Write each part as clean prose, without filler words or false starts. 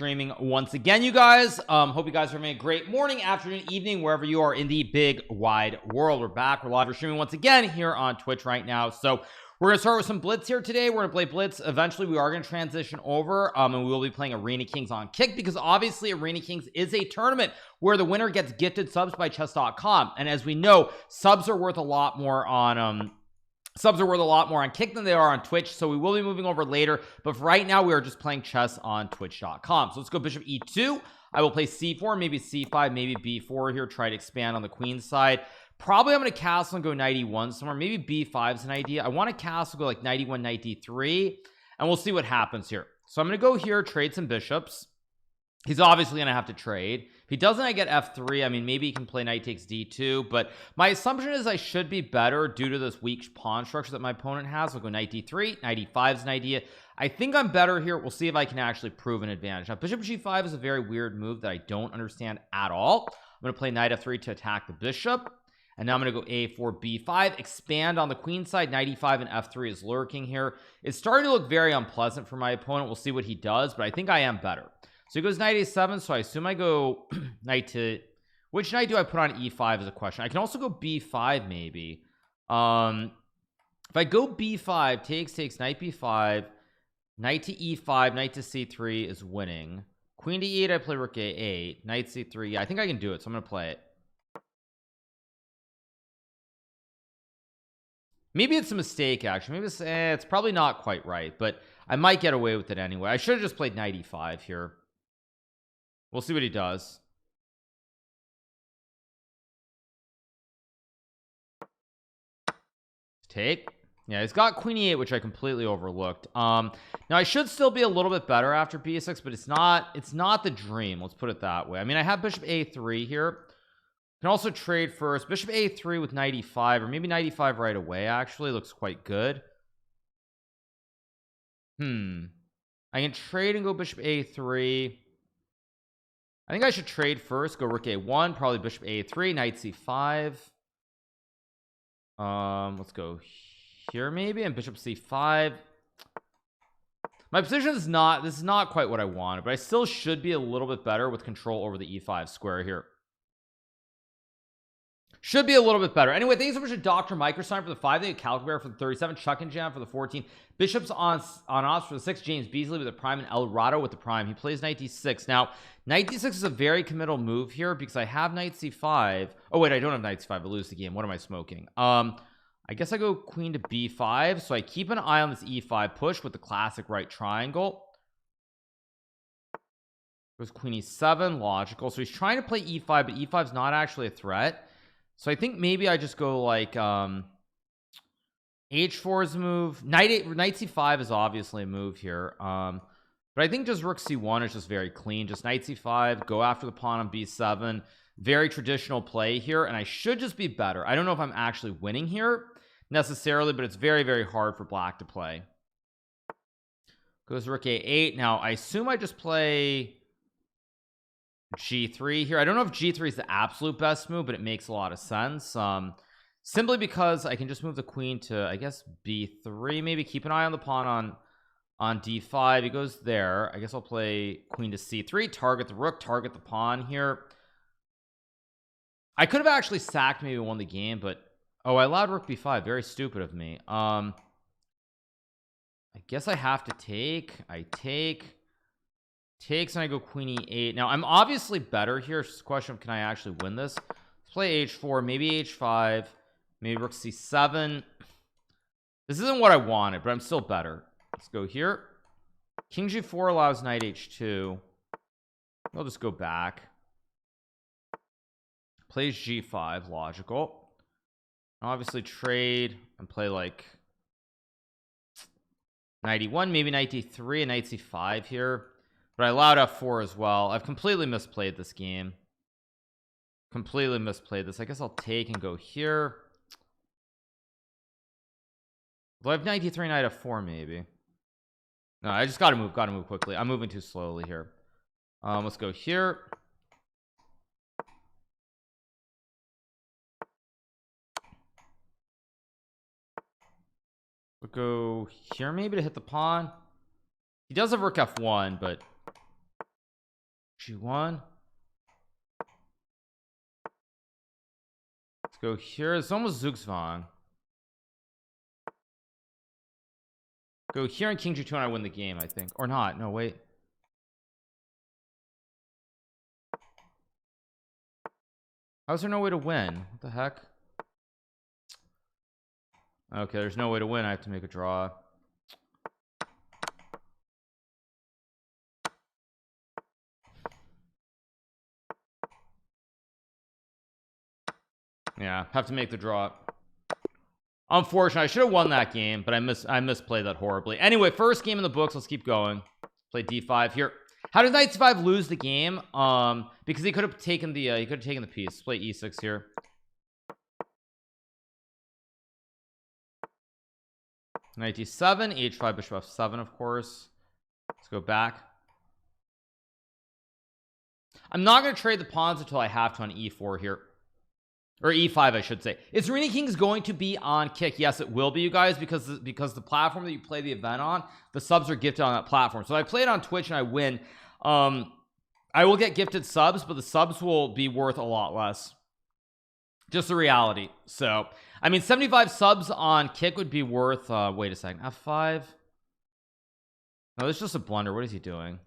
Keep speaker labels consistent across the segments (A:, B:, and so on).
A: streaming once again, you guys. Hope you guys are having a great morning, afternoon, evening, wherever you are in the big wide world. We're back. We're live streaming once again here on Twitch right now. So we're gonna start with some Blitz here today. We're gonna play Blitz. Eventually we are gonna transition over and we will be playing Arena Kings on Kick, because obviously Arena Kings is a tournament where the winner gets gifted subs by chess.com, and as we know, subs are worth a lot more on Kick than they are on Twitch, so we will be moving over later, but for right now we are just playing chess on twitch.com. So let's go bishop e2. I will play c4, maybe c5, maybe b4 here, try to expand on the queen side. Probably I'm going to castle and go knight e1 somewhere. Maybe b5 is an idea. I want to castle, go like knight e1, knight d3, and we'll see what happens here. So I'm going to go here, trade some bishops. He's obviously going to have to trade. If he doesn't, I get f3. I mean, maybe he can play knight takes d2, but my assumption is I should be better due to this weak pawn structure that my opponent has. We'll go knight d3, knight e5 is an idea. I think I'm better here. We'll see if I can actually prove an advantage. Now, bishop g5 is a very weird move that I don't understand at all. I'm going to play knight f3 to attack the bishop, and now I'm going to go a4, b5, expand on the queen side. Knight e5 and f3 is lurking here. It's starting to look very unpleasant for my opponent. We'll see what he does, but I think I am better. So he goes knight a7, so I assume I go knight to... Which knight do I put on e5 is a question. I can also go b5 maybe. If I go b5, takes, knight b5, knight to e5, knight to c3 is winning. Queen to e8, I play rook a8, knight c3. Yeah, I think I can do it, so I'm going to play it. Maybe it's a mistake, actually. Maybe it's probably not quite right, but I might get away with it anyway. I should have just played knight e5 here. We'll see what he does. Take. Yeah, he's got queen e8, which I completely overlooked. Now I should still be a little bit better after b6, but it's not the dream. Let's put it that way. I mean, I have bishop a3 here. Can also trade first. Bishop a3 with knight e5, or maybe knight e5 right away. Actually, looks quite good. I can trade and go bishop a3. I think I should trade first, go rook a1, probably bishop a3, knight c5. Let's go here maybe, and bishop c5. My position is not, this is not quite what I wanted, but I still should be a little bit better with control over the e5 square here. Should be a little bit better. Anyway, thanks so much to Dr. Microsign for the 5. Thank you, Calculator for the 37. Chuck and Jam for the 14. Bishops on odds for the 6. James Beasley with the prime, and El Rado with the prime. He plays knight d6. Now, knight d6 is a very committal move here because I have knight c5. Oh, wait, I don't have knight c5. I lose the game. What am I smoking? I guess I go queen to b5. So I keep an eye on this e5 push with the classic right triangle. Goes queen e7. Logical. So he's trying to play e5, but e5 is not actually a threat. So I think maybe I just go like h4 is a move. Knight c5 is obviously a move here. But I think just rook c1 is just very clean. Just knight c5, go after the pawn on b7. Very traditional play here, and I should just be better. I don't know if I'm actually winning here necessarily, but it's very, very hard for black to play. Goes rook a8. Now I assume I just play g3 here. I don't know if g3 is the absolute best move, but it makes a lot of sense, simply because I can just move the queen to, I guess, b3, maybe keep an eye on the pawn on d5. He goes there. I guess I'll play queen to c3, target the rook, target the pawn here. I could have actually sacked, maybe won the game, but oh, I allowed rook b5. Very stupid of me. I guess I have to take. I take. Takes, and I go queen e8. Now I'm obviously better here. It's just a question of, can I actually win this? Let's play h4, maybe h5, maybe rook c7. This isn't what I wanted, but I'm still better. Let's go here. King g4 allows knight h2. I'll just go back. Plays g5, logical. I'll obviously trade and play like knight e1, maybe knight d3 and knight c5 here. But I allowed f4 as well. I've completely misplayed this game. Completely misplayed this. I guess I'll take and go here. Do I have knight d3, knight f4 maybe? No, I just gotta move quickly. I'm moving too slowly here. Let's go here. We'll go here maybe to hit the pawn. He does have rook f1, but G1. Let's go here. It's almost Zugzwang. Go here and King G2 and I win the game, I think. Or not. No, wait. How's there no way to win? What the heck? Okay, there's no way to win. I have to make a draw. Yeah, have to make the draw. Unfortunately, I should have won that game, but I misplayed that horribly. Anyway, first game in the books. Let's keep going. Play d5 here. How did knight c5 lose the game? Because he could have taken the piece. Play e6 here. Knight d7, h5, bishop f7, of course. Let's go back. I'm not going to trade the pawns until I have to on e4 here. Or e5, I should say. Is Arena Kings going to be on Kick? Yes, it will be, you guys, because the platform that you play the event on, the subs are gifted on that platform. So if I play it on Twitch and I win, I will get gifted subs, but the subs will be worth a lot less. Just the reality. So I mean, 75 subs on Kick would be worth wait a second, f5. No, this is just a blunder. What is he doing?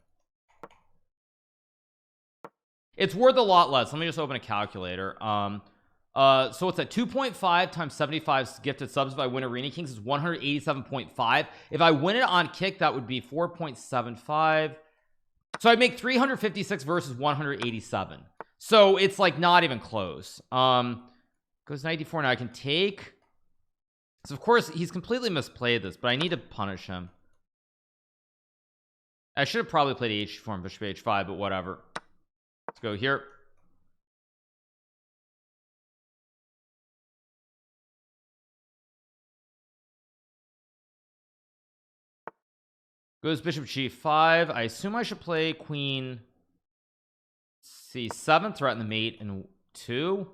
A: It's worth a lot less. Let me just open a calculator. So it's at 2.5 times 75 gifted subs. If I win Arena Kings, is 187.5. If I win it on Kick, that would be 4.75. So I'd make 356 versus 187. So it's like not even close. Goes 94. Now I can take. So of course he's completely misplayed this, but I need to punish him. I should have probably played h4 and bishop h5, but whatever. Let's go here. Goes bishop g5. I assume I should play queen c7, threaten the mate in 2.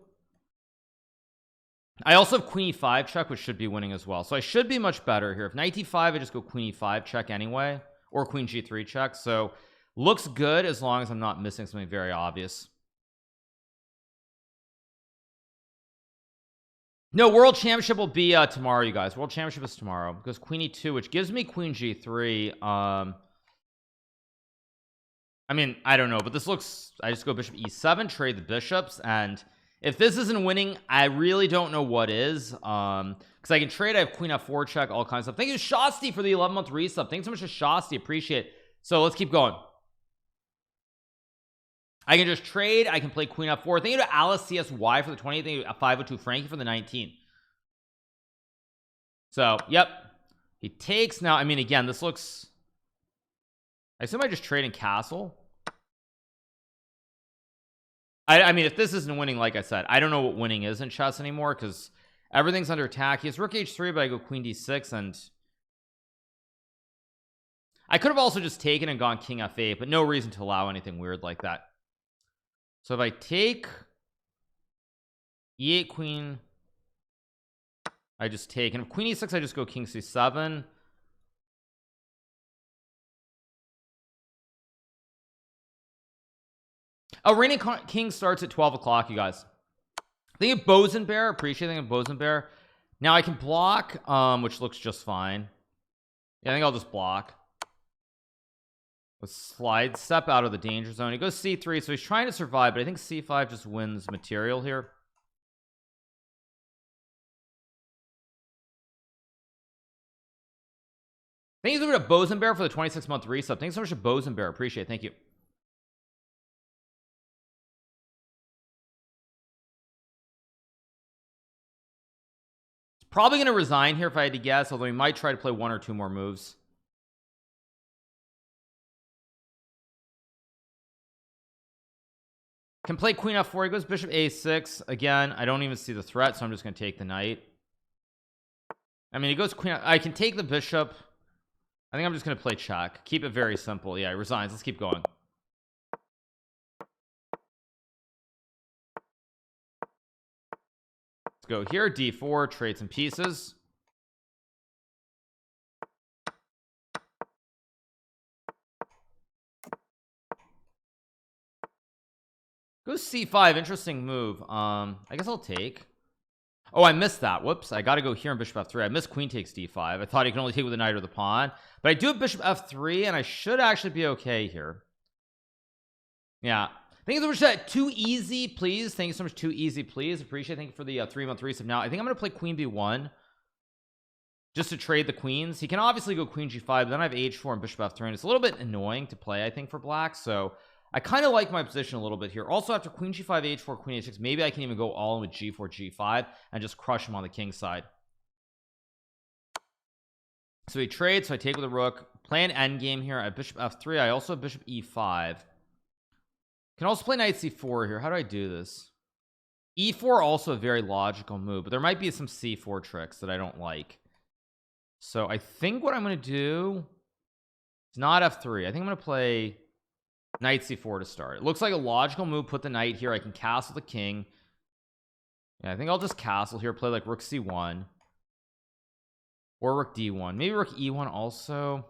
A: I also have queen e5 check, which should be winning as well. So I should be much better here. If knight e5, I just go queen e5 check anyway, or queen g3 check. So looks good as long as I'm not missing something very obvious. No, World Championship will be tomorrow, you guys. World Championship is tomorrow. Goes queen e2, which gives me queen g3. I mean, I don't know, but this looks. I just go bishop e7, trade the bishops, and if this isn't winning, I really don't know what is. Because I can trade. I have queen f4 check, all kinds of stuff. Thank you, Shasti, for the 11-month resub. Thanks so much to Shasti. Appreciate it. So let's keep going. I can just trade. I can play queen f4. Thank you to Alice CSY for the 20th. Thank you to 502 Frankie for the 19th. So yep, he takes. Now I mean, again, this looks. I assume I just trade in castle. I mean, if this isn't winning, like I said, I don't know what winning is in chess anymore, because everything's under attack. He has rook h3, but I go queen d6, and I could have also just taken and gone king f8, but no reason to allow anything weird like that. So if I take e8 queen, I just take, and if queen e6, I just go king c7. Arena King starts at 12 o'clock, you guys. Think of Bosenbear. Appreciate thinking of Bosenbear. Now I can block, which looks just fine. Yeah, I think I'll just block. Let's slide step out of the danger zone. He goes c3, so he's trying to survive, but I think c5 just wins material here. Thank you so much to Bosenbear for the 26-month resub. Thanks so much to Bosenbear. Appreciate it. Thank you. Probably going to resign here if I had to guess, although he might try to play 1 or 2 more moves. Can play queen f4. He goes bishop a6. Again, I don't even see the threat, so I'm just going to take the knight. I mean, he goes queen. I can take the bishop. I think I'm just going to play check. Keep it very simple. Yeah, he resigns. Let's keep going. Let's go here. d4. Trade some pieces. Go c5, interesting move. I guess I'll take. Oh, I missed that. Whoops, I gotta go here on bishop f3. I missed queen takes d5. I thought he can only take with the knight or the pawn, but I do have bishop f3 and I should actually be okay here. Yeah, thank you so much for that. Too easy please. Thank you so much. Too easy please. Appreciate it. Thank you for the 3-month resub. Now I think I'm gonna play queen b1 just to trade the queens. He can obviously go queen g5, but then I have h4 and bishop f3, and it's a little bit annoying to play, I think, for black. So I kind of like my position a little bit here. Also, after queen g5, h4, queen h6, maybe I can even go all in with g4, g5 and just crush him on the king side. So he trades, so I take with a rook, play an endgame here. I have bishop f3. I also have bishop e5. Can also play knight c4 here. How do I do this? e4 also a very logical move, but there might be some c4 tricks that I don't like. So I think what I'm going to do is not f3. I think I'm going to play knight c4 to start. It looks like a logical move. Put the knight here. I can castle the king. Yeah, I think I'll just castle here. Play like rook c1 or rook d1. Maybe rook e1 also.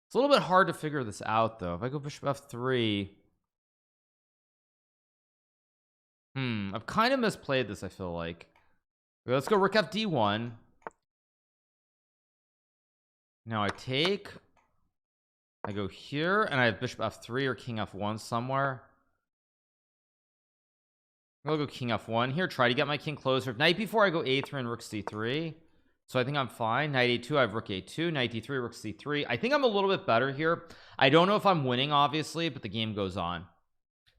A: It's a little bit hard to figure this out though. If I go bishop f3, I've kind of misplayed this, I feel like. Okay, let's go rook f d1. Now I take, I go here, and I have bishop f3 or king f1 somewhere. I'll go king f1 here, try to get my king closer. If knight b4, I go a3 and rook c3. So I think I'm fine. Knight a2, I have rook a2, knight d3, rook c3. I think I'm a little bit better here. I don't know if I'm winning, obviously, but the game goes on.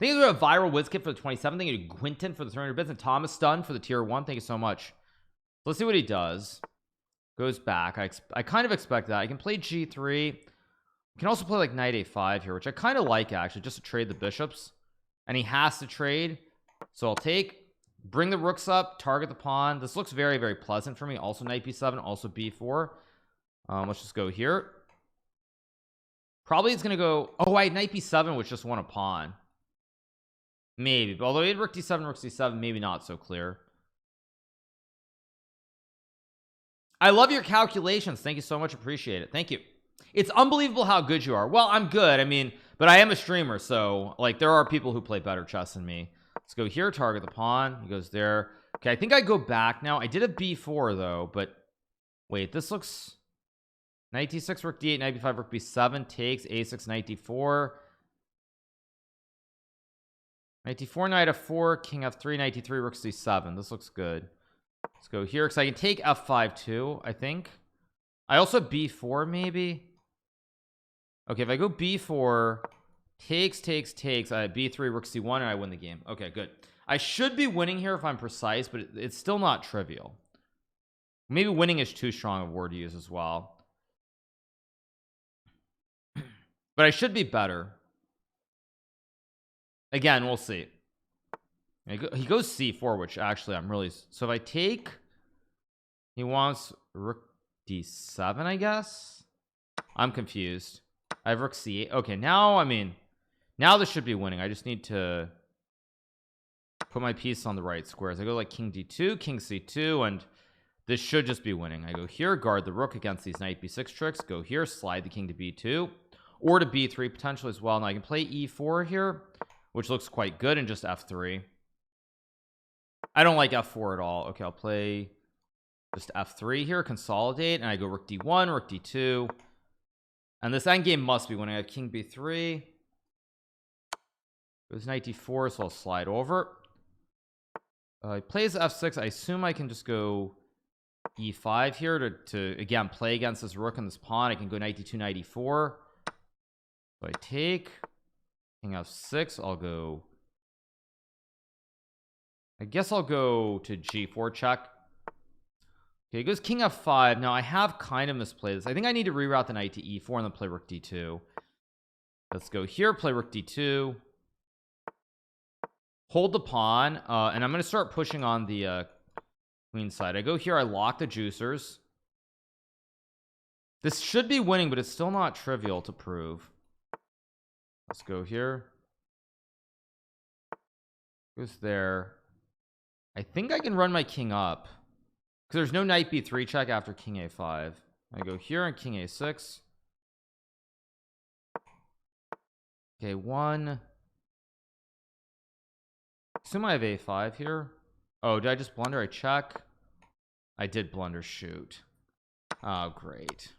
A: Thank you for a viral whiz kit for the 27th. Thank you to Quinton for the 300 bits, and Thomas Dunn for the tier 1. Thank you so much. Let's see what he does. Goes back. I kind of expect that. I can play g3. We can also play like knight a5 here, which I kind of like actually, just to trade the bishops. And he has to trade, so I'll take, bring the rooks up, target the pawn. This looks very, very pleasant for me. Also knight b7, also b4. Let's just go here. Probably it's gonna go, oh wait, knight b7, which just won a pawn. Maybe, but although he had rook d7, rook c7, maybe not so clear. I love your calculations. Thank you so much. Appreciate it. Thank you. It's unbelievable how good you are. Well, I'm good. I mean, but I am a streamer, so like there are people who play better chess than me. Let's go here, target the pawn. He goes there. Okay, I think I go back now. I did a b4 though, but wait, this looks knight d6, rook d8, knight b5, rook b7 takes a6, knight d4, knight d4, knight f4, king f3, knight d3, rook c7. This looks good. Let's go here because I can take f5 too, I think. I also have b4 maybe. Okay, if I go b4, takes, I have b3, rook c1, and I win the game. Okay, good. I should be winning here if I'm precise, but it's still not trivial. Maybe winning is too strong a word to use as well. But I should be better. Again, we'll see. He goes c4, which actually I'm really, so if I take, he wants rook d7, I guess. I'm confused. I have rook c8. Okay, now I mean, now this should be winning. I just need to put my piece on the right squares. I go like king d2, king c2, and this should just be winning. I go here, guard the rook against these knight b6 tricks. Go here, slide the king to b2 or to b3 potentially as well. Now I can play e4 here, which looks quite good, and just f3. I don't like f4 at all. Okay, I'll play just f3 here, consolidate, and I go rook d1, rook d2, and this endgame must be winning. I have king b3, goes knight d4, so I'll slide over. He plays f6. I assume I can just go e5 here to again play against this rook and this pawn. I can go knight d2, knight e4. So I take king f6. I'll go, I guess I'll go to g4 check. Okay, he goes king f5. Now I have kind of misplayed this. I think I need to reroute the knight to e4 and then play rook d2. Let's go here, play rook d2, hold the pawn, and I'm going to start pushing on the queen side. I go here, I lock the juicers. This should be winning, but it's still not trivial to prove. Let's go here. Goes there. I think I can run my king up because there's no knight b3 check after king a5. I go here and king a6. Okay, 1 Assume I have a5 here. Oh, did I just blunder? I check. I did blunder. Shoot. Oh, great.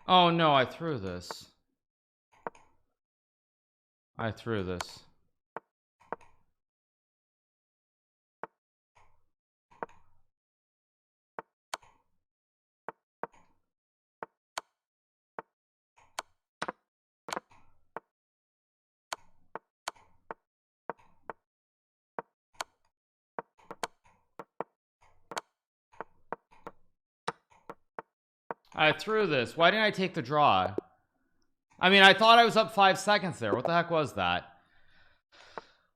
A: Oh no, I threw this. I threw this. I threw this. Why didn't I take the draw? I mean, I thought I was up 5 seconds there. What the heck was that?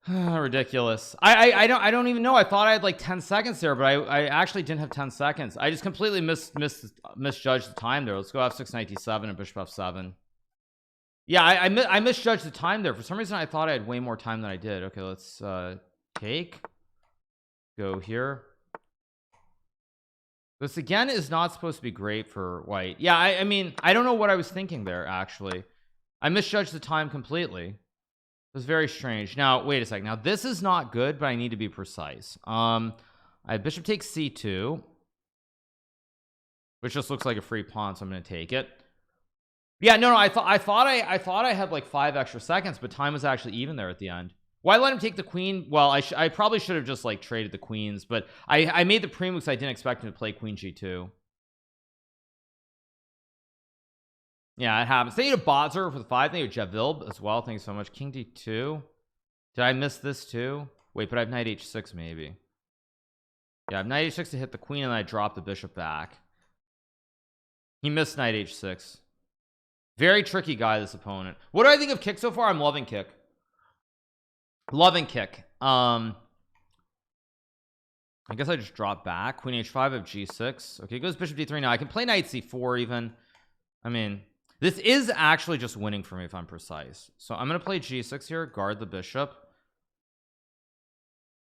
A: Ridiculous. I don't even know. I thought I had like 10 seconds there, but I actually didn't have 10 seconds. I just completely misjudged the time there. Let's go f6 knight d7 and bishop f7. Yeah, I misjudged the time there. For some reason I thought I had way more time than I did. Okay, let's take, go here. This again is not supposed to be great for white. Yeah, I mean, I don't know what I was thinking there. Actually, I misjudged the time completely. It was very strange. Now wait a second. Now this is not good, but I need to be precise. I have bishop takes c2, which just looks like a free pawn, so I'm going to take it. Yeah, no, I thought I had like 5 extra seconds, but time was actually even there at the end. Why let him take the queen? Well, I probably should have just like traded the queens, but I made the pre-move because I didn't expect him to play queen g2. Yeah, it happens. Thank you to Botzer for the 5. Thank you to Javilb as well. Thanks so much. King d2. Did I miss this too? Wait, but I have knight h6 maybe. Yeah, I have knight h6 to hit the queen, and I drop the bishop back. He missed knight h6. Very tricky guy, this opponent. What do I think of Kick so far? I'm loving Kick. Loving Kick. I guess I just drop back. Queen h5 of g6. Okay, goes bishop d3. Now I can play knight c4 even. I mean, this is actually just winning for me if I'm precise. So I'm going to play g6 here, guard the bishop.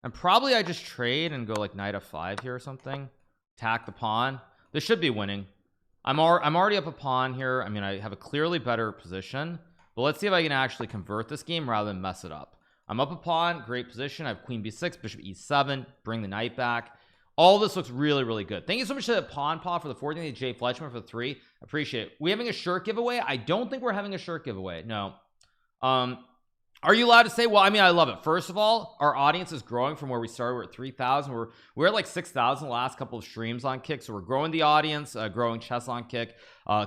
A: And probably I just trade and go like knight f5 here or something. Attack the pawn. This should be winning. I'm already up a pawn here. I mean, I have a clearly better position, but let's see if I can actually convert this game rather than mess it up. I'm up a pawn, great position. I have queen b6, bishop e7, bring the knight back. All this looks really, really good. Thank you so much to the Pawn Paw for the 14, Jay Fletchman for the 3. Appreciate it. We having a shirt giveaway? I don't think we're having a shirt giveaway. No. Are you allowed to say? Well, I mean, I love it. First of all, our audience is growing from where we started. We're at 3,000. We're at like 6,000 the last couple of streams on Kick, so we're growing the audience, growing chess on Kick.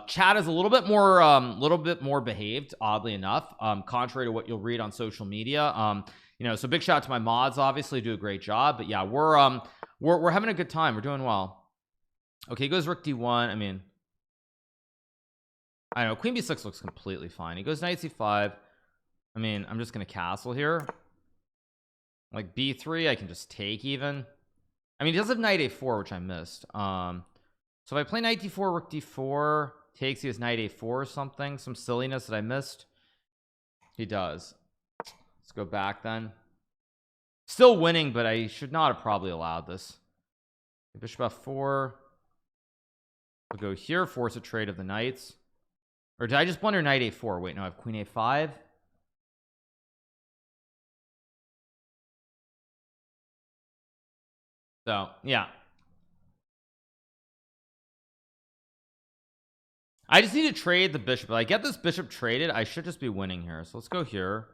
A: Chat is a little bit more behaved, oddly enough, contrary to what you'll read on social media. You know, so big shout out to my mods, obviously do a great job. But yeah, we're having a good time. We're doing well. Okay, he goes rook d1. I mean, I don't know, queen b6 looks completely fine. He goes knight c5. I mean, I'm just gonna castle here. Like b3 I can just take even. I mean, he does have knight a4, which I missed. So if I play knight d4, rook d4 takes, he has knight a4 or something, some silliness that I missed. He does. Let's go back then. Still winning, but I should not have probably allowed this. Bishop f4. We'll go here, force a trade of the knights. Or did I just blunder knight a4? Wait, no, I have queen a5. So yeah, I just need to trade the bishop. If I get this bishop traded, I should just be winning here. So let's go here.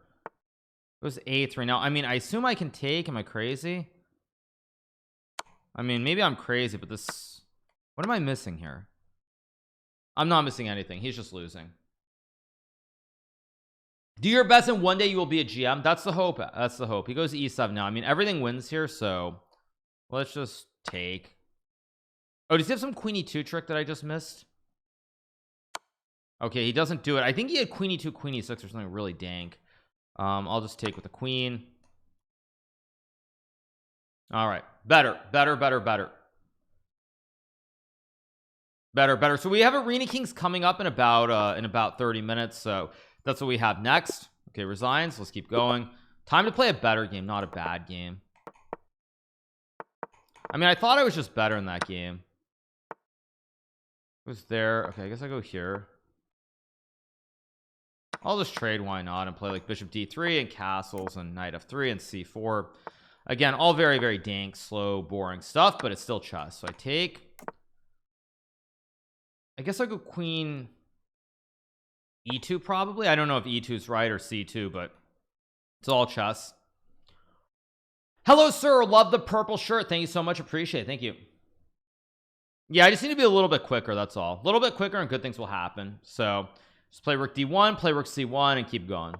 A: It was a3. Now I mean, I assume I can take. Am I crazy? I mean, maybe I'm crazy, but this, what am I missing here? I'm not missing anything. He's just losing. Do your best, and one day you will be a GM. That's the hope. That's the hope. He goes E7 now. I mean, everything wins here, so let's just take. Oh, does he have some queen E2 trick that I just missed? Okay, he doesn't do it. I think he had queen E2, queen E6 or something really dank. I'll just take with the queen. All right, better. So we have Arena Kings coming up in about 30 minutes, so that's what we have next. Okay, resigns. Let's keep going. Time to play a better game, not a bad game. I mean, I thought I was just better in that game. It was there. Okay, I guess I go here. I'll just trade, why not, and play like bishop d3 and castles and knight f3 and c4. Again, all very, very dank, slow, boring stuff, but it's still chess. So I take. I guess I'll go queen e2 probably. I don't know if e2 is right or c2, but it's all chess. Hello, sir. Love the purple shirt. Thank you so much. Appreciate it. Thank you. Yeah, I just need to be a little bit quicker. That's all. A little bit quicker and good things will happen. So just play rook d1, play rook c1, and keep going.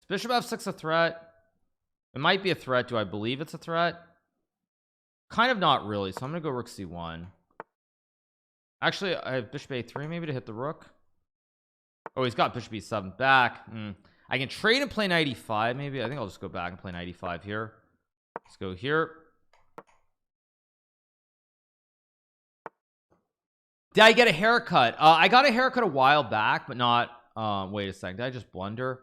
A: Is bishop f6 a threat? It might be a threat. Do I believe it's a threat? Kind of not really. So I'm going to go rook c1. Actually, I have bishop a3 maybe to hit the rook. Oh, he's got bishop e7 back. I can trade and play knight e5 maybe. I think I'll just go back and play knight e5 here. Let's go here. Did I get a haircut? I got a haircut a while back, but not wait a second, did I just blunder?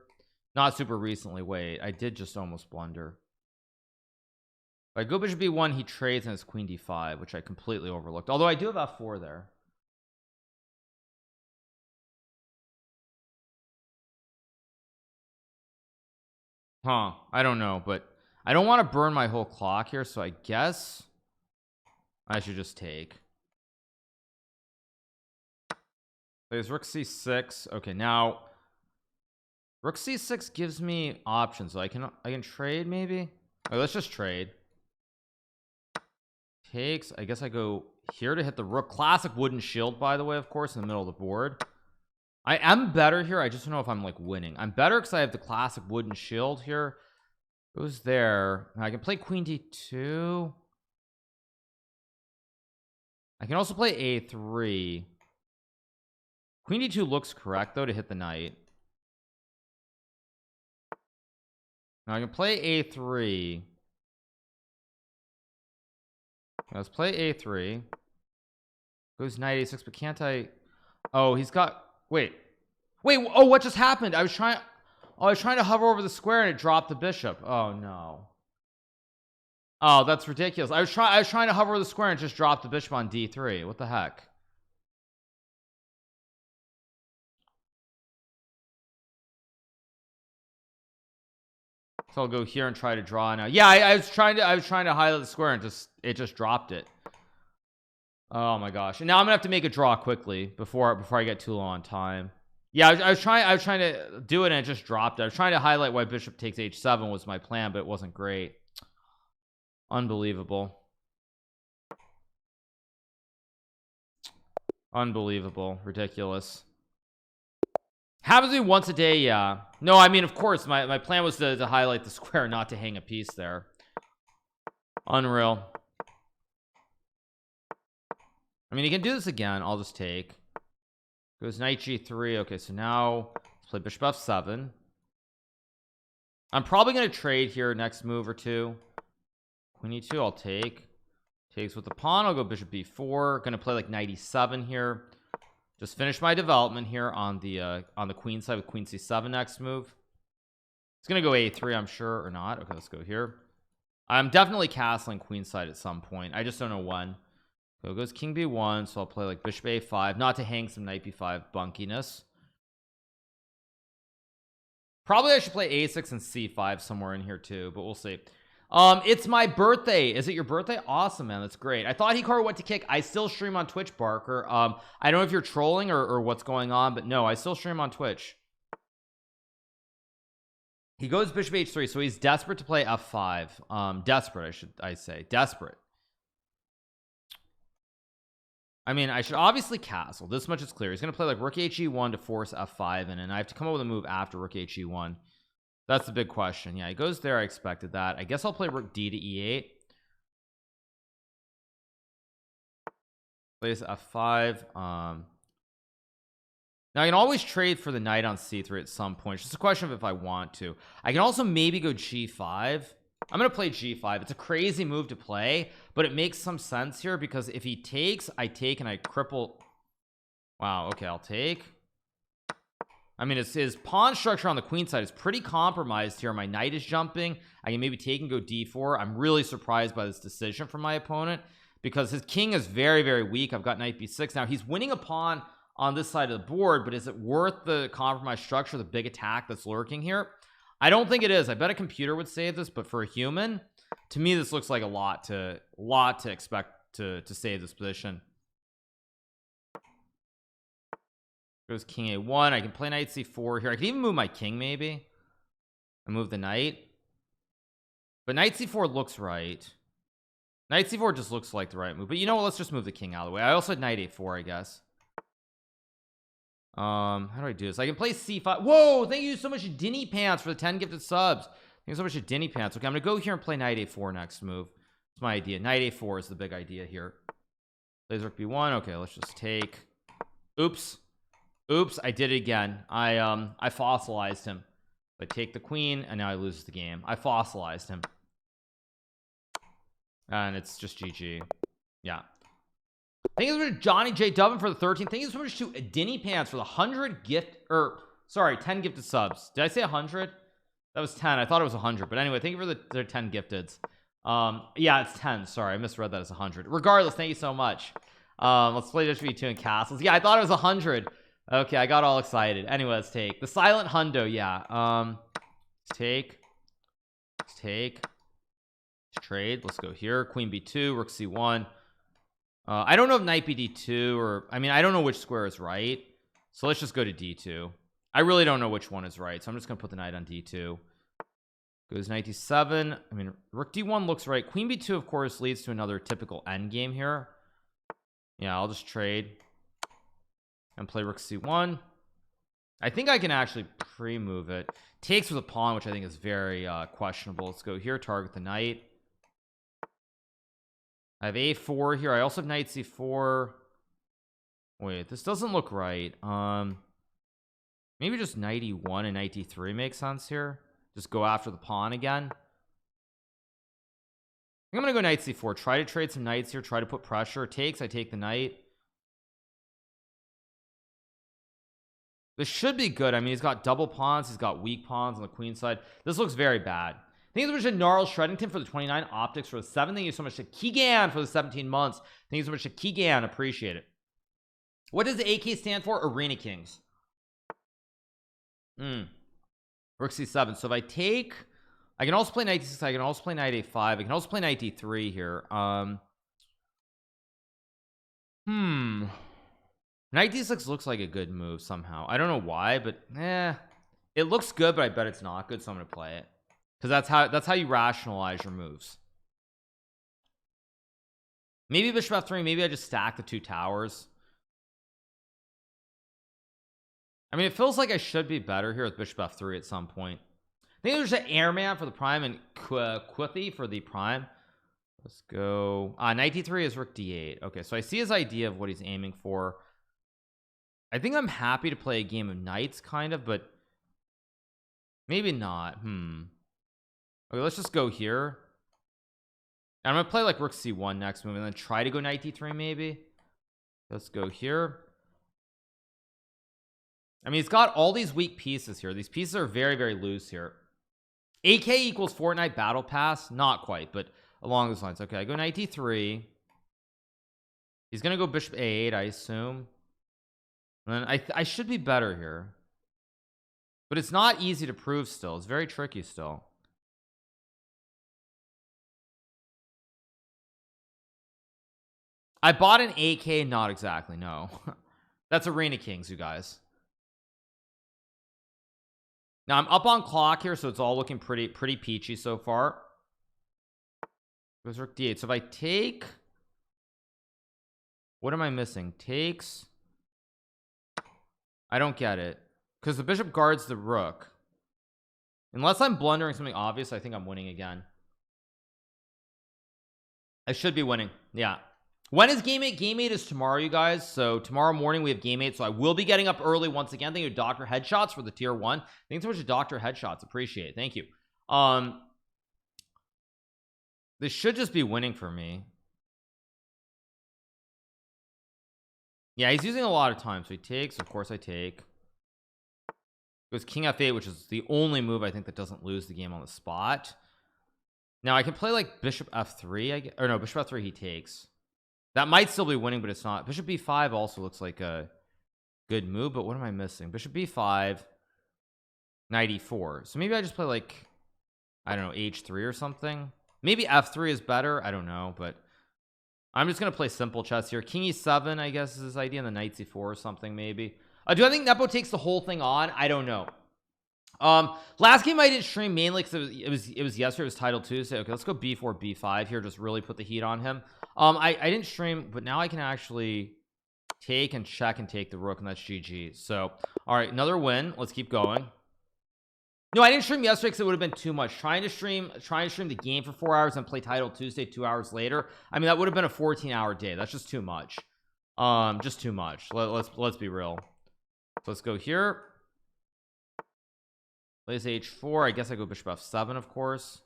A: Not super recently. Wait, I did just almost blunder. If I go bishop b1, he trades and it's queen d5, which I completely overlooked, although I do have f4 there. I don't know, but I don't want to burn my whole clock here, so I guess I should just take. There's rook c6. Okay, now rook c6 gives me options, so I can trade maybe. Okay, let's just trade. Takes. I guess I go here to hit the rook. Classic wooden shield, by the way, of course, in the middle of the board. I am better here. I just don't know if I'm like winning. I'm better because I have the classic wooden shield here. Goes there. I can play queen d2. I can also play a3. Queen d2 looks correct though to hit the knight. Now I can play a3. Let's play a3. Goes knight a6, but can't I? Oh, he's got. Wait. Oh, what just happened? I was trying to hover over the square and it dropped the bishop. Oh no. Oh, that's ridiculous. I was trying to hover over the square and it just dropped the bishop on d3. What the heck? So I'll go here and try to draw now. Yeah, I was trying to highlight the square and it just dropped it. Oh my gosh. And now I'm gonna have to make a draw quickly before I get too low on time. Yeah, I was trying to do it and it just dropped it. I was trying to highlight why bishop takes h7 was my plan, but it wasn't great. Unbelievable. Unbelievable. Ridiculous. Happens to me once a day. Yeah, no, I mean, of course my plan was to highlight the square, not to hang a piece there. Unreal. I mean, he can do this again. I'll just take. Goes knight g3. Okay, so now let's play bishop f7. I'm probably going to trade here next move or two. Queen e2 I'll take. Takes with the pawn. I'll go bishop b4. Gonna play like knight e7 here. Just finish my development here on the queen side with queen c7 next move. It's gonna go a3, I'm sure, or not. Okay, let's go here. I'm definitely castling queen side at some point. I just don't know when. So it goes king b1, so I'll play like bishop a5, not to hang some knight b5 bunkiness. Probably I should play a6 and c5 somewhere in here too, but we'll see. It's my birthday. Is it your birthday? Awesome, man. That's great. I thought Hikaru went to kick. I still stream on Twitch, Barker. I don't know if you're trolling or what's going on, but no, I still stream on Twitch. He goes bishop h3, so he's desperate to play f5. Desperate, I say. Desperate. I mean, I should obviously castle. This much is clear. He's going to play like rook he1 to force f5 in, and I have to come up with a move after rook he1. That's the big question. Yeah, he goes there. I expected that. I guess I'll play rook d to e8. Plays f5. Now I can always trade for the knight on c3 at some point. It's just a question of if I want to. I can also maybe go g5. I'm gonna play g5. It's a crazy move to play, but it makes some sense here because if he takes, I take and I cripple. Wow, okay, I'll take. I mean, his pawn structure on the queen side is pretty compromised here. My knight is jumping. I can maybe take and go d4. I'm really surprised by this decision from my opponent because his king is very, very weak. I've got knight b6. Now he's winning a pawn on this side of the board, but is it worth the compromised structure, the big attack that's lurking here? I don't think it is. I bet a computer would save this, but for a human, to me this looks like a lot to expect to save this position. Goes king a1. I can play knight c4 here. I can even move my king maybe. I move the knight, but knight c4 looks right. Knight c4 just looks like the right move, but you know what, let's just move the king out of the way. I also had knight a4, I guess. How do I do this? I can play c5. Whoa, thank you so much, Dinny Pants, for the 10 gifted subs. Thank you so much, Dinny Pants. Okay, I'm gonna go here and play knight a4 next move. That's my idea. Knight a4 is the big idea here. Plays rook b1. Okay, let's just take. Oops, I did it again. I fossilized him. I take the queen and now I lose the game. I fossilized him and it's just GG. Yeah, thank you so much, Johnny J Dubbin, for the 13. Thank you so much to Dinny Pants for the 100 gift, or sorry, 10 gifted subs. Did I say 100? That was 10. I thought it was 100, but anyway, thank you for the 10 gifteds. Yeah, it's 10. Sorry, I misread that as 100. Regardless, thank you so much. Let's play HV2 and castles. Yeah, I thought it was 100. Okay, I got all excited. Anyway, let's take the silent hundo. Yeah, let's take let's trade. Let's go here. Queen b2, rook c1. I don't know if knight bd2 or, I mean, I don't know which square is right, so let's just go to d2. I really don't know which one is right, so I'm just gonna put the knight on d2. Goes knight d7. I mean, rook d1 looks right. Queen b2 of course leads to another typical endgame here. Yeah, I'll just trade and play rook c1. I think I can actually pre-move it. Takes with a pawn, which I think is very questionable. Let's go here, target the knight. I have a4 here. I also have knight c4. Wait, this doesn't look right. Maybe just knight e1 and knight d3 makes sense here. Just go after the pawn again. I'm gonna go knight c4. Try to trade some knights here. Try to put pressure. Takes. I take the knight. This should be good. I mean, he's got double pawns. He's got weak pawns on the queen side. This looks very bad. Thank you so much to Gnarls Shreddington for the 29 optics for the 7. Thank you so much to Keegan for the 17 months. Thank you so much to Keegan. Appreciate it. What does the AK stand for? Arena Kings. Rook c7. So if I take, I can also play knight d6. I can also play knight a5. I can also play knight d3 here. Knight d6 looks like a good move somehow. I don't know why, but it looks good, but I bet it's not good, so I'm gonna play it because that's how you rationalize your moves. Maybe bishop f3. Maybe I just stack the two towers. I mean, it feels like I should be better here with bishop f3 at some point. I think there's an airman for the prime and Quithy for the prime. Let's go. Knight d3 is rook d8. Okay, so I see his idea of what he's aiming for. I think I'm happy to play a game of knights, kind of, but maybe not. Okay, let's just go here. And I'm gonna play like rook c1 next move, and then try to go knight d3 maybe. Let's go here. I mean, he's got all these weak pieces here. These pieces are very, very loose here. AK equals Fortnite Battle Pass. Not quite, but along those lines. Okay, I go knight d3. He's gonna go bishop a8, I assume. And then I should be better here, but it's not easy to prove still. It's very tricky still. I bought an AK. Not exactly, no. That's Arena Kings, you guys. Now I'm up on clock here, so it's all looking pretty peachy so far. Goes rook d8. So if I take, What am I missing? Takes. I don't get it, because the bishop guards the rook. Unless I'm blundering something obvious, I think I'm winning again. I should be winning. Yeah. When is game 8? Game 8 is tomorrow, you guys. So tomorrow morning we have game 8. So I will be getting up early once again. Thank you, Dr. Headshots, for the tier 1. Thanks so much to Dr. Headshots. Appreciate it. Thank you. This should just be winning for me. Yeah, he's using a lot of time. So he takes. Of course I take. Goes king f8, which is the only move I think that doesn't lose the game on the spot. Now I can play like bishop f3, or no, bishop f3 he takes. That might still be winning, but it's not. Bishop b5 also looks like a good move, but what am I missing? Bishop b5, knight e4. So maybe I just play like, I don't know, h3 or something. Maybe f3 is better. I don't know, but I'm just gonna play simple chess here. King e7, I guess, is his idea, and the knight c4 or something maybe. Do I think Nepo takes the whole thing on? I don't know. Last game I didn't stream mainly because it was yesterday. It was title Tuesday. Okay, let's go b4 b5 here. Just really put the heat on him. I didn't stream, but now I can actually take and check and take the rook, and that's GG. So all right, another win. Let's keep going. No, I didn't stream yesterday because it would have been too much. Trying to stream the game for 4 hours and play title Tuesday 2 hours later. I mean, that would have been a 14-hour day. That's just too much. Just too much. Let's be real. So let's go here. Plays h4. I guess I go bishop f7, of course.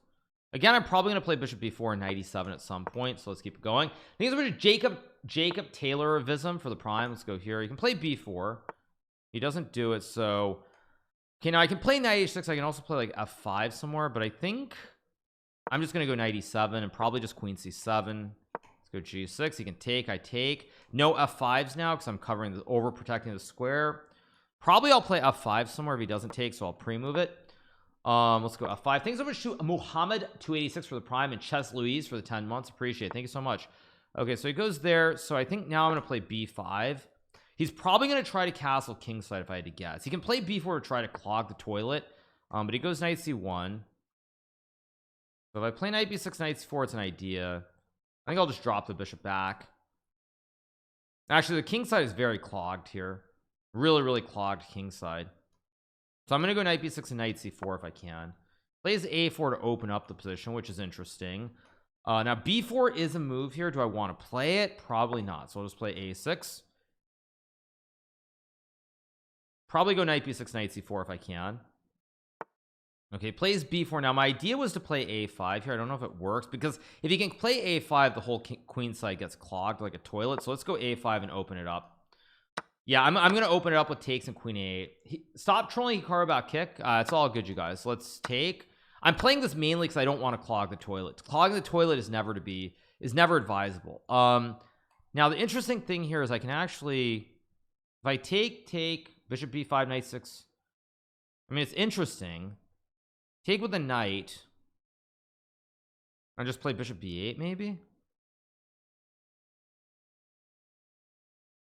A: Again, I'm probably going to play bishop b4 and knight e7 at some point. So let's keep it going. I think it's a Jacob Taylor-ism for the prime. Let's go here. You can play b4. He doesn't do it, so okay, now I can play knight h6. I can also play like f5 somewhere, but I think I'm just gonna go knight e7 and probably just queen c7. Let's go g6. He can take. I take. No f5s now because I'm covering the overprotecting the square. Probably I'll play f5 somewhere if he doesn't take, so I'll pre-move it. Let's go f5. Thanks so much to Muhammad 286 for the prime and Chess Louise for the 10 months. Appreciate it. Thank you so much. Okay, so he goes there. So I think now I'm gonna play b5. He's probably going to try to castle kingside if I had to guess. He can play b4 to try to clog the toilet, but he goes knight c1. So if I play knight b6, knight c4, it's an idea. I think I'll just drop the bishop back. Actually, the kingside is very clogged here. Really clogged kingside. So I'm going to go knight b6 and knight c4 if I can. Plays a4 to open up the position, which is interesting. Now b4 is a move here. Do I want to play it? Probably not. So I'll just play a6. Probably go knight b6, knight c4 if I can. Okay, plays b4. Now my idea was to play a5 here. I don't know if it works, because if you can play a5, the whole queen side gets clogged like a toilet. So let's go a5 and open it up. Yeah, I'm gonna open it up with takes and queen a8. Stop trolling Hikaru about kick. It's all good, you guys. Let's take. I'm playing this mainly because I don't want to clog the toilet. Clogging the toilet is never advisable. Now the interesting thing here is I can actually, if I take bishop b5, knight 6. I mean, it's interesting. Take with a knight. I just play bishop b8 maybe.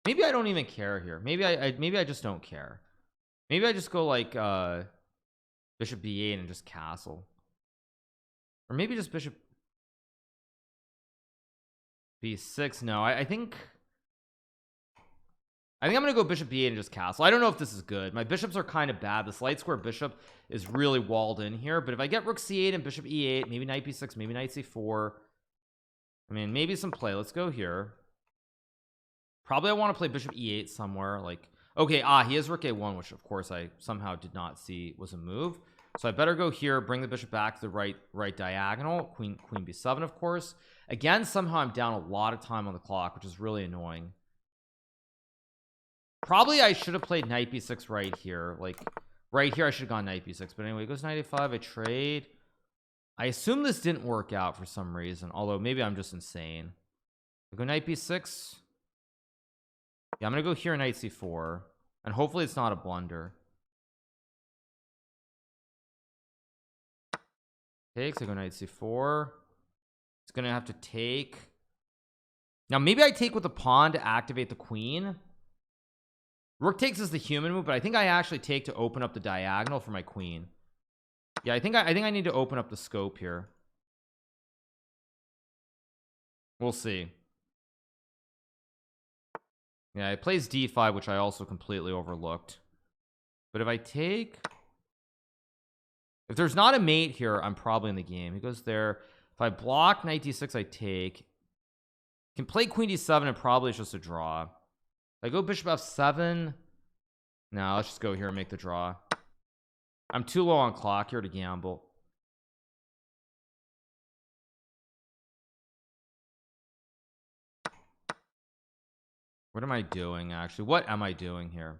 A: Maybe I don't even care here. Maybe I just don't care. Maybe I just go like bishop b8 and just castle. Or maybe just bishop b6. No, I think I'm gonna go bishop b8 and just castle. I don't know if this is good. My bishops are kind of bad. This light square bishop is really walled in here, but if I get rook c8 and bishop e8, maybe knight b6, maybe knight c4, I mean, maybe some play. Let's go here. Probably I want to play bishop e8 somewhere, like, okay, he has rook a1, which of course I somehow did not see was a move. So I better go here, bring the bishop back to the right diagonal. Queen b7, of course. Again, somehow I'm down a lot of time on the clock, which is really annoying. Probably I should have played knight b6 right here. Like right here I should have gone knight b6, but anyway, it goes knight a5. I trade. I assume this didn't work out for some reason, although maybe I'm just insane. I go knight b6. Yeah, I'm gonna go here, knight c4, and hopefully it's not a blunder. Takes. I go knight c4. It's gonna have to take. Now maybe I take with the pawn to activate the queen. Rook takes is the human move, but I think I actually take to open up the diagonal for my queen. Yeah, I think I need to open up the scope here. We'll see. Yeah, it plays d5, which I also completely overlooked. But if I take, if there's not a mate here, I'm probably in the game. He goes there. If I block knight d6, I take. Can play queen d7 and probably it's just a draw. If I go bishop f7, no, let's just go here and make the draw. I'm too low on clock here to gamble. What am I doing actually? What am I doing here?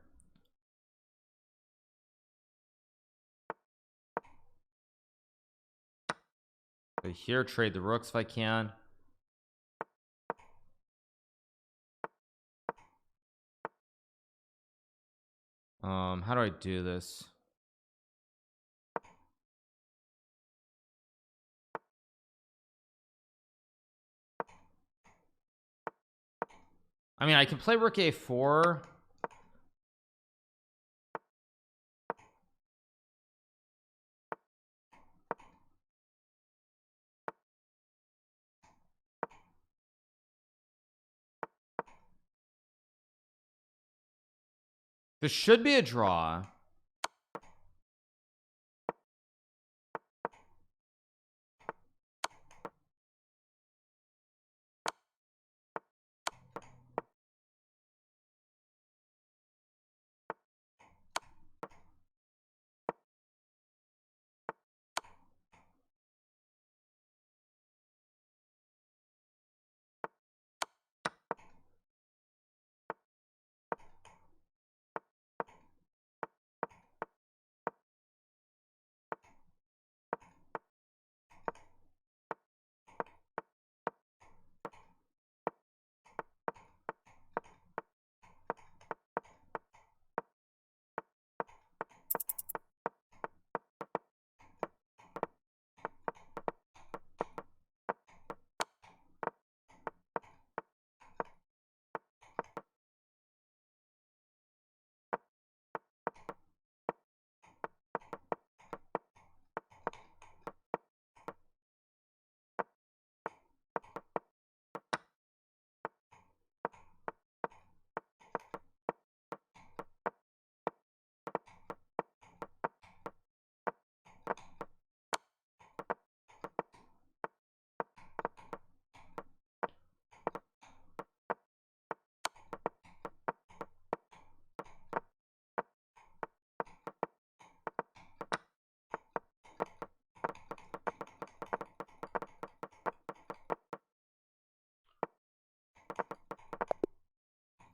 A: Here, trade the rooks if I can. How do I do this? I mean, I can play rook a4. This should be a draw.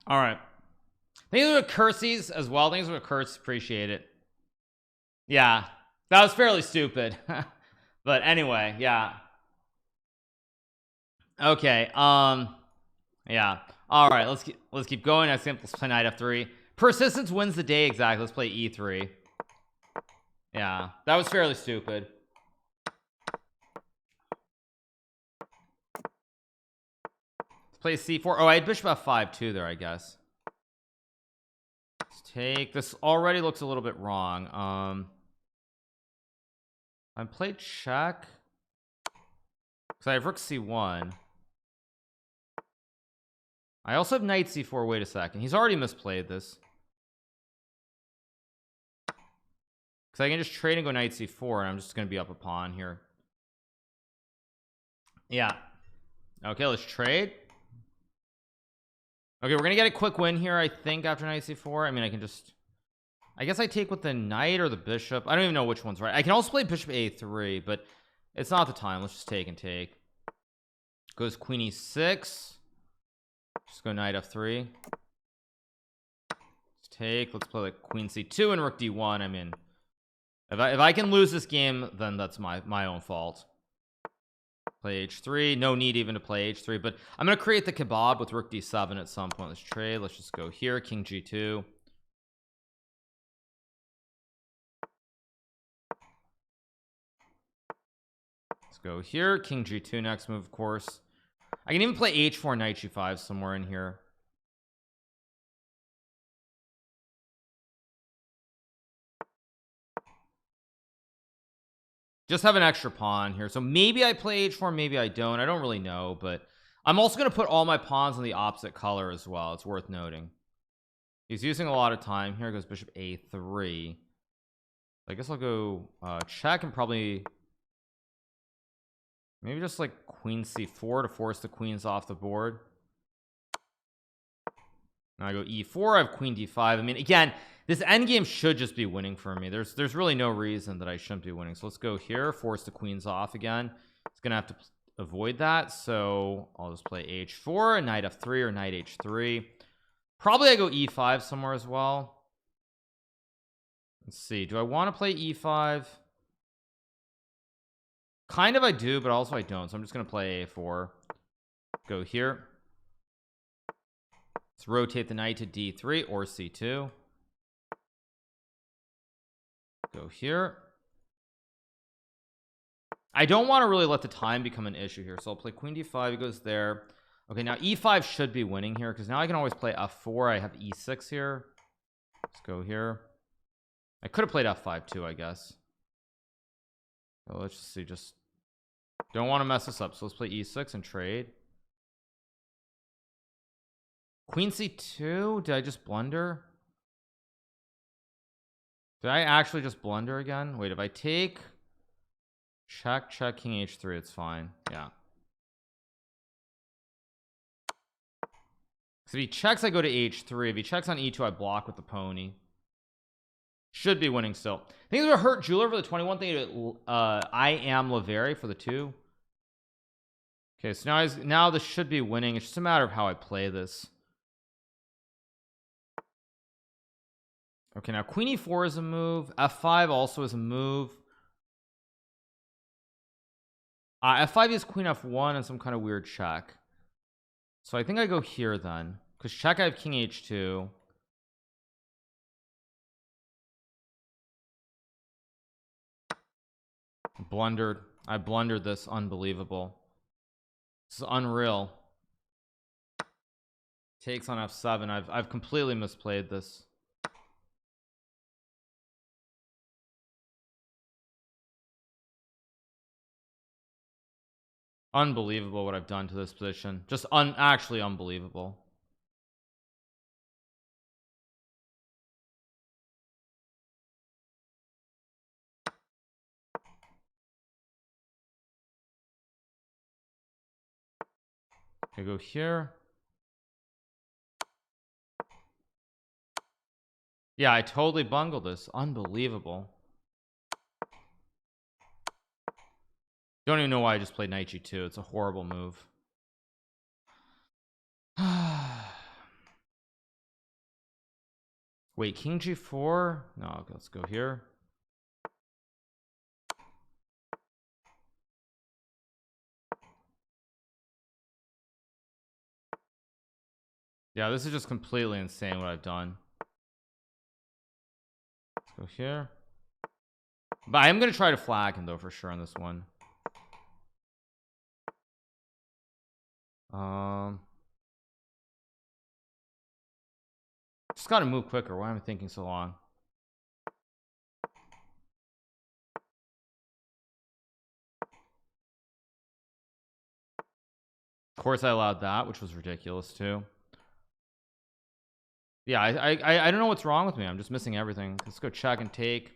A: All right. Thanks for the cursies as well. Thanks for the curse. Appreciate it. Yeah, that was fairly stupid. But anyway, yeah. Okay. Yeah. All right. Let's keep going. Let's play knight f3. Persistence wins the day. Exactly. Let's play e3. Yeah, that was fairly stupid. Let's play c4. Oh, I had bishop f5 too there, I guess. Let's take this. Already looks a little bit wrong. I played check because I have rook c1. I also have knight c4. Wait a second, he's already misplayed this because I can just trade and go knight c4 and I'm just gonna be up a pawn here. Yeah, okay, let's trade. Okay, we're gonna get a quick win here, I think, after knight c4. I mean, I guess I take with the knight or the bishop. I don't even know which one's right. I can also play bishop a3, but it's not the time. Let's just take and take. Goes queen e6. Just go knight f3. Let's take. Let's play like queen c2 and rook d1. I mean, if I can lose this game, then that's my own fault. Play h3. No need even to play h3, but I'm gonna create the kebab with rook d7 at some point. Let's trade. Let's just go here. King g2. Let's go here. King g2 next move, of course. I can even play h4 knight g5 somewhere in here. Just have an extra pawn here, so maybe I play h4, maybe I don't. I don't really know, but I'm also going to put all my pawns in the opposite color as well. It's worth noting. He's using a lot of time. Here goes bishop a3. I guess I'll go check and probably maybe just like queen c4 to force the queens off the board. Now I go e4. I have queen d5. I mean, again, this endgame should just be winning for me. There's really no reason that I shouldn't be winning. So let's go here, force the queens off again. It's gonna have to avoid that, so I'll just play h4, knight f3 or knight h3. Probably I go e5 somewhere as well. Let's see, do I want to play e5? Kind of I do, but also I don't, so I'm just gonna play a4. Go here. Let's rotate the knight to d3 or c2. Go here. I don't want to really let the time become an issue here, so I'll play queen d5. He goes there. Okay, now e5 should be winning here because now I can always play f4. I have e6 here. Let's go here. I could have played f5 too, I guess. So let's just see. Just don't want to mess this up, so let's play e6 and trade. Queen c2. Did I just blunder? Did I actually just blunder again? Wait, if I take check king h3, it's fine. Yeah. So if he checks, I go to h3. If he checks on e2, I block with the pony. Should be winning still. I think it's gonna hurt Jeweler for the 21 thing. I am Laveri for the 2. Okay, so now this should be winning. It's just a matter of how I play this. Okay, now queen e4 is a move. f5 also is a move. F5 is queen f1 and some kind of weird check. So I think I go here then, because check I have king h2. Blundered. I blundered this. Unbelievable. This is unreal. Takes on f7. I've completely misplayed this. Unbelievable what I've done to this position. Just actually unbelievable. Okay, go here. Yeah, I totally bungled this. Unbelievable. Don't even know why I just played knight g2. It's a horrible move. Wait, king g4? No, okay, let's go here. Yeah, this is just completely insane what I've done. Let's go here. But I am going to try to flag him though for sure on this one. Just gotta move quicker. Why am I thinking so long? Of course I allowed that, which was ridiculous too. Yeah, I don't know what's wrong with me. I'm just missing everything. Let's go check and take.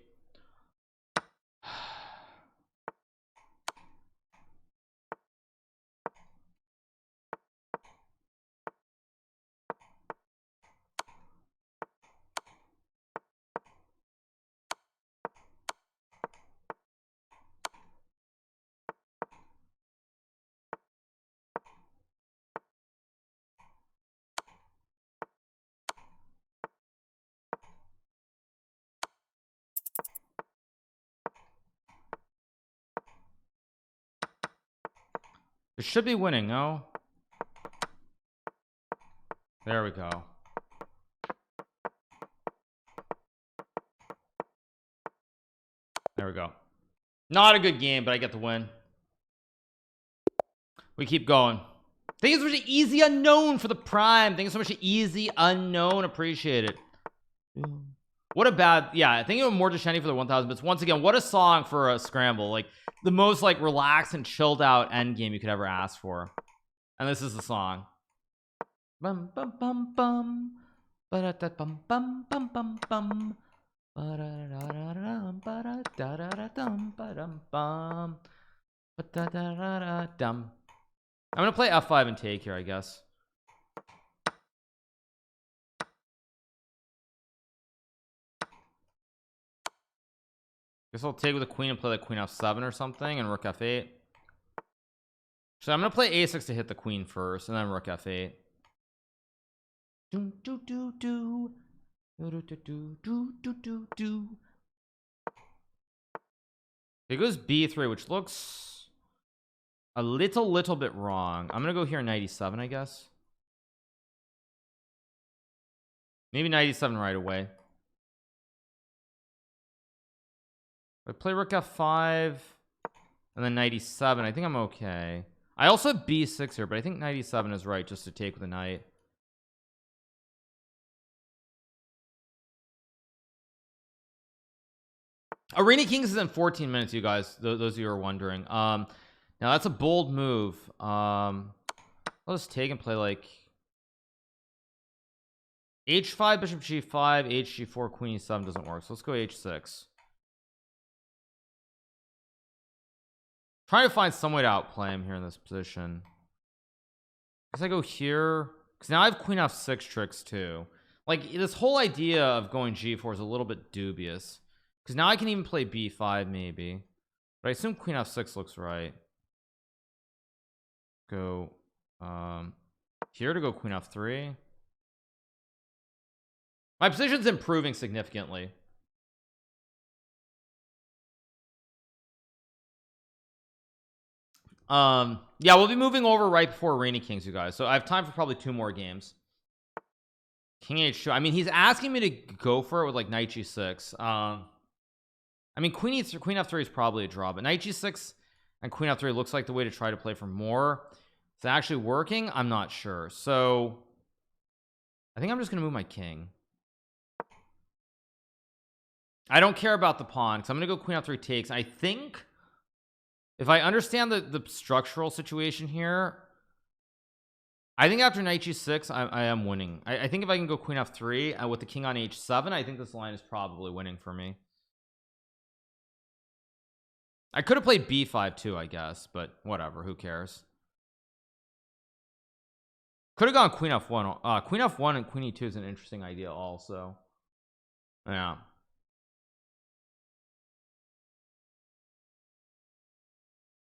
A: It should be winning, no? There we go. There we go. Not a good game, but I get the win. We keep going. Thank you so much to Easy Unknown for the Prime. Thank you so much to Easy Unknown. Appreciate it. What a bad, yeah, thank you more to Shiny for the 1,000 bits. Once again, what a song for a scramble. Like the most like relaxed and chilled out end game you could ever ask for. And this is the song. Bum bum bum bum. Ba-da-da bum bum bum bum bum. Ba-da-da-da-dum ba-da-da-da-dum ba-dum bum. Ba-da-da-da-dum. I'm gonna play F5 and take here, I guess. Guess I'll take with a queen and play like queen F7 or something and rook F8. So I'm gonna play A6 to hit the queen first and then rook F8. Do do do do do do do do do do do. It goes B3, which looks a little bit wrong. I'm gonna go here knight E7, I guess. Maybe knight E7 right away. I play rook F5 and then knight E7. I think I'm okay. I also have B6 here, but I think knight E7 is right just to take with the knight. Arena Kings is in 14 minutes, you guys. Those of you who are wondering. Now that's a bold move. Let's take and play like H5, bishop G5, HG4, queen E7 doesn't work. So let's go H6. Trying to find some way to outplay him here in this position. Guess I go here because now I have queen F6 tricks too. Like this whole idea of going G4 is a little bit dubious because now I can even play B5 maybe, but I assume queen F6 looks right. Go here to go queen F3. My position's improving significantly. Yeah, we'll be moving over right before Arena Kings, you guys, so I have time for probably 2 more games. King H2. I mean, he's asking me to go for it with like knight G6. I mean, queen F3 is probably a draw, but knight G6 and queen F3 looks like the way to try to play for more. It's actually working. I'm not sure, so I think I'm just gonna move my king. I don't care about the pawn because I'm gonna go queen F3 takes. I think if I understand the structural situation here, I think after knight G6 I am winning. I think if I can go queen F3 with the king on H7, I think this line is probably winning for me. I could have played B5 too, I guess, but whatever, who cares. Could have gone queen F1. Queen F1 and queen E2 is an interesting idea also. Yeah.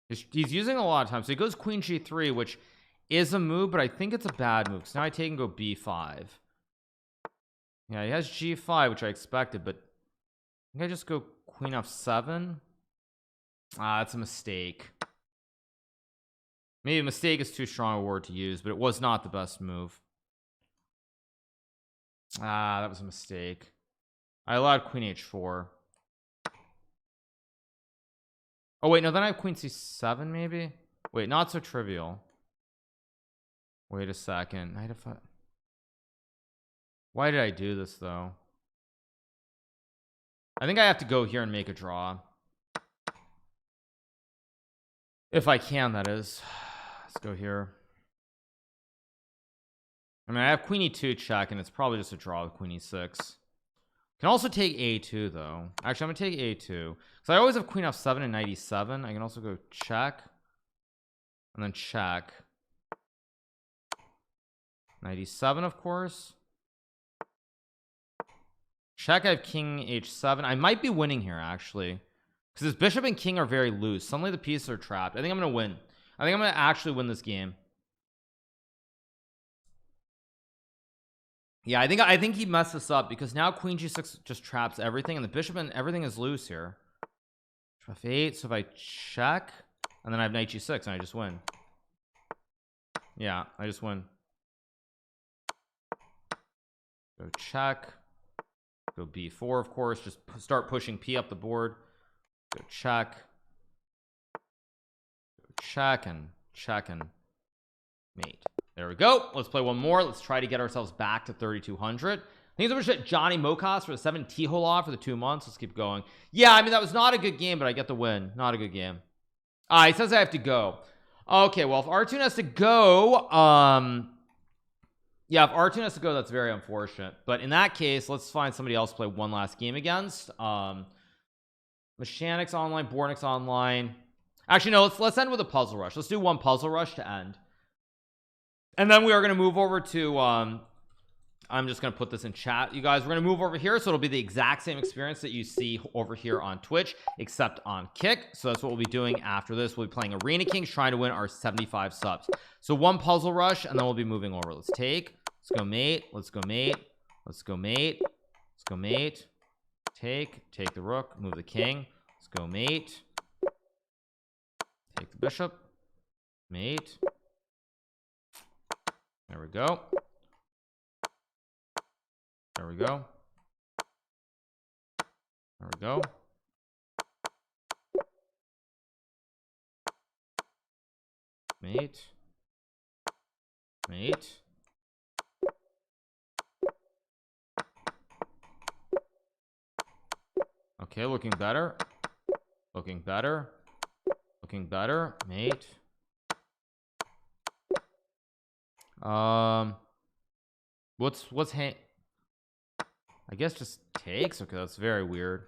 A: He's using a lot of time, so he goes queen G3, which is a move, but I think it's a bad move because now I take and go B5. Yeah, he has G5, which I expected, but I think I just go queen F7. That's a mistake. Maybe a mistake is too strong a word to use, but it was not the best move. That was a mistake. I allowed queen H4. Oh wait, no, then I have queen C7 maybe. Wait, not so trivial. Wait a second. Why did I do this though? I think I have to go here and make a draw. If I can, that is. Let's go here. I mean, I have queen E2 check, and it's probably just a draw with queen E6. Can also take A2 though. Actually, I'm gonna take A2 because I always have queen F7 and knight E7. I can also go check and then check. Knight E7, of course. Check. I have king H7. I might be winning here actually because his bishop and king are very loose. Suddenly the pieces are trapped. I think I'm gonna win. I think I'm gonna actually win this game. Yeah, I think he messed this up because now queen G6 just traps everything and the bishop and everything is loose here. F8. So if I check and then I have knight G6 and I just win. Yeah, I just win. Go check. Go B4, of course. Just start pushing P up the board. Go check. Go check and mate. There we go. Let's play one more. Let's try to get ourselves back to 3,200. Thanks so much to Johnny Mocas for the 7 T-hole off for the 2 months. Let's keep going. Yeah, I mean, that was not a good game, but I get the win. Not a good game. He says I have to go. Okay, well, if R2 has to go, yeah, if R2 has to go, that's very unfortunate. But in that case, let's find somebody else to play one last game against. Mechanics online, Bornix online. Actually, no, let's end with a puzzle rush. Let's do one puzzle rush to end. And then we are going to move over to I'm just going to put this in chat, you guys. We're going to move over here, so it'll be the exact same experience that you see over here on Twitch, except on Kick. So that's what we'll be doing after this. We'll be playing Arena Kings, trying to win our 75 subs. So one puzzle rush, and then we'll be moving over. Let's take. Let's go mate. Let's go mate. Let's go mate. Let's go mate. Take the rook. Move the king. Let's go mate. Take the bishop. Mate. There we go. There we go. There we go. Mate. Mate. Okay, looking better. Looking better. Looking better. Mate. What's I guess just takes. Okay, that's very weird.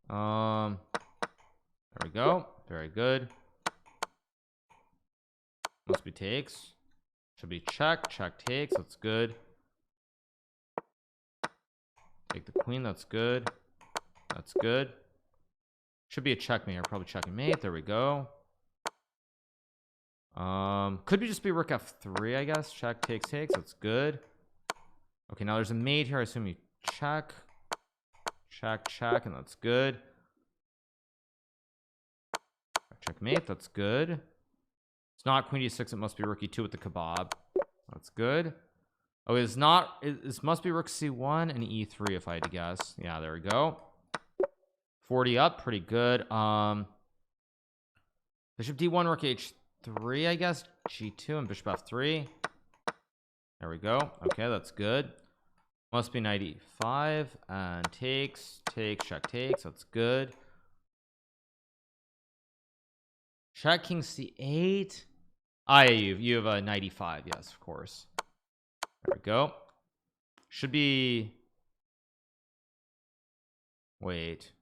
A: There we go. Very good. Must be takes. Should be check. Check takes. That's good. Take the queen. That's good. That's good. Should be a checkmate. Or probably checking mate. There we go. Could be just be rook f3, I guess. Check takes takes. That's good. Okay, now there's a mate here. I assume you check. Check, check, and that's good. Checkmate, that's good. It's not queen d6, it must be rook e2 with the kebab. That's good. Oh, it's not, this must be rook c1 and e3 if I had to guess. Yeah, there we go. 40 up, pretty good. Bishop d1, rook h3, I guess. g2 and bishop f3. There we go. Okay, that's good. Must be knight e5 and takes, check takes. That's good. Check king c8. Ah, yeah, you have a knight e5. Yes, of course. There we go. Should be. Wait.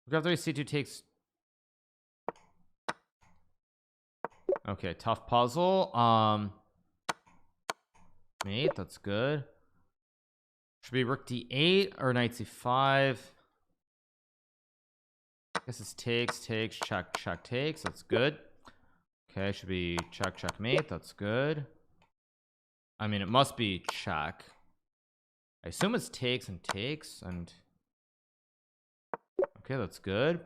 A: Rook f3 c2 takes. Okay, tough puzzle. Mate, that's good. Should be rook d8 or knight c5. I guess it's takes, check, check, takes. That's good. Okay, should be check, checkmate. That's good. I mean, it must be check. I assume it's takes and takes. And okay, that's good.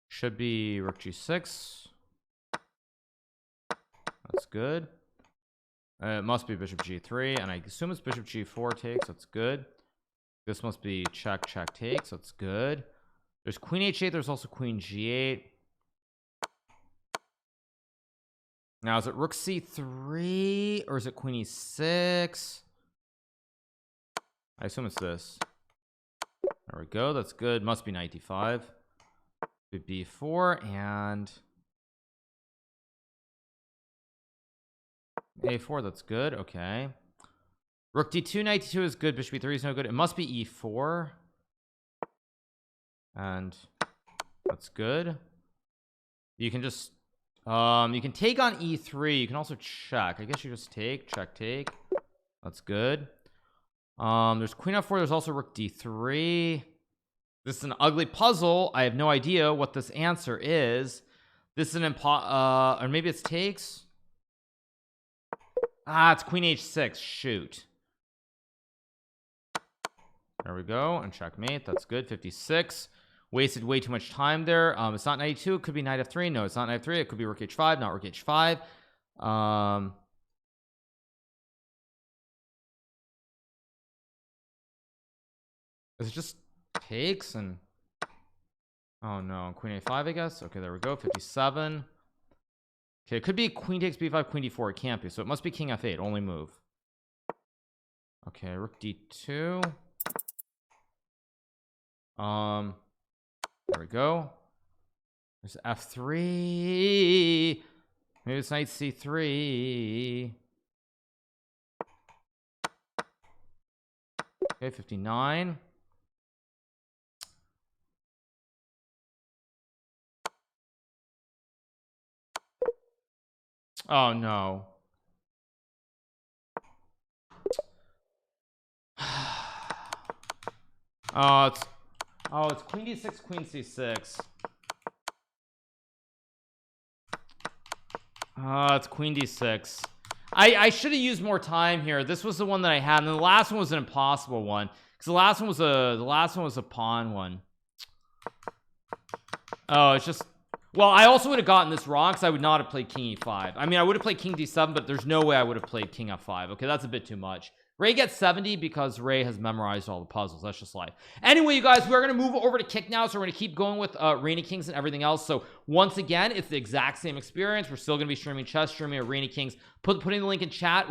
A: Should be rook g6. That's good. It must be bishop g3, and I assume it's bishop g4 takes. That's good. This must be check, check, takes. That's good. There's queen h8. There's also queen g8. Now, is it rook c3 or is it queen e6? I assume it's this. There we go. That's good. Must be knight d5. B4 and a4. That's good. Okay. Rook d2, knight d2 is good. Bishop e3 is no good. It must be e4. And that's good. You can just you can take on e3. You can also check. I guess you just take, check, take. That's good. There's queen f4. There's also rook d3. This is an ugly puzzle. I have no idea what this answer is. This is an or maybe it's takes. Ah, it's queen h6. Shoot. There we go. And checkmate. That's good. 56. Wasted way too much time there. It's not knight e2. It could be knight f3. No, it's not knight f3. It could be rook h5, not rook h5. Is it just takes and oh no, queen a5, I guess. Okay, there we go. 57. Okay, it could be queen takes b5, queen d4. It can't be, so it must be king f8. Only move. Okay, rook d2. There we go. There's f3. Maybe it's knight c3. Okay, 59. Oh no. It's queen d6, queen c6. It's queen d6. I should have used more time here. This was the one that I had, and then the last one was an impossible one because the last one was a pawn one. Oh, it's just, well, I also would have gotten this wrong because I would not have played king e5. I mean, I would have played king d7, but there's no way I would have played king f5. Okay, that's a bit too much. Ray gets 70 because Ray has memorized all the puzzles. That's just life. Anyway, you guys, we're going to move over to kick now. So we're going to keep going with Reigning Kings and everything else. So once again, it's the exact same experience. We're still going to be streaming chess, streaming Reigning Kings. Putting the link in chat.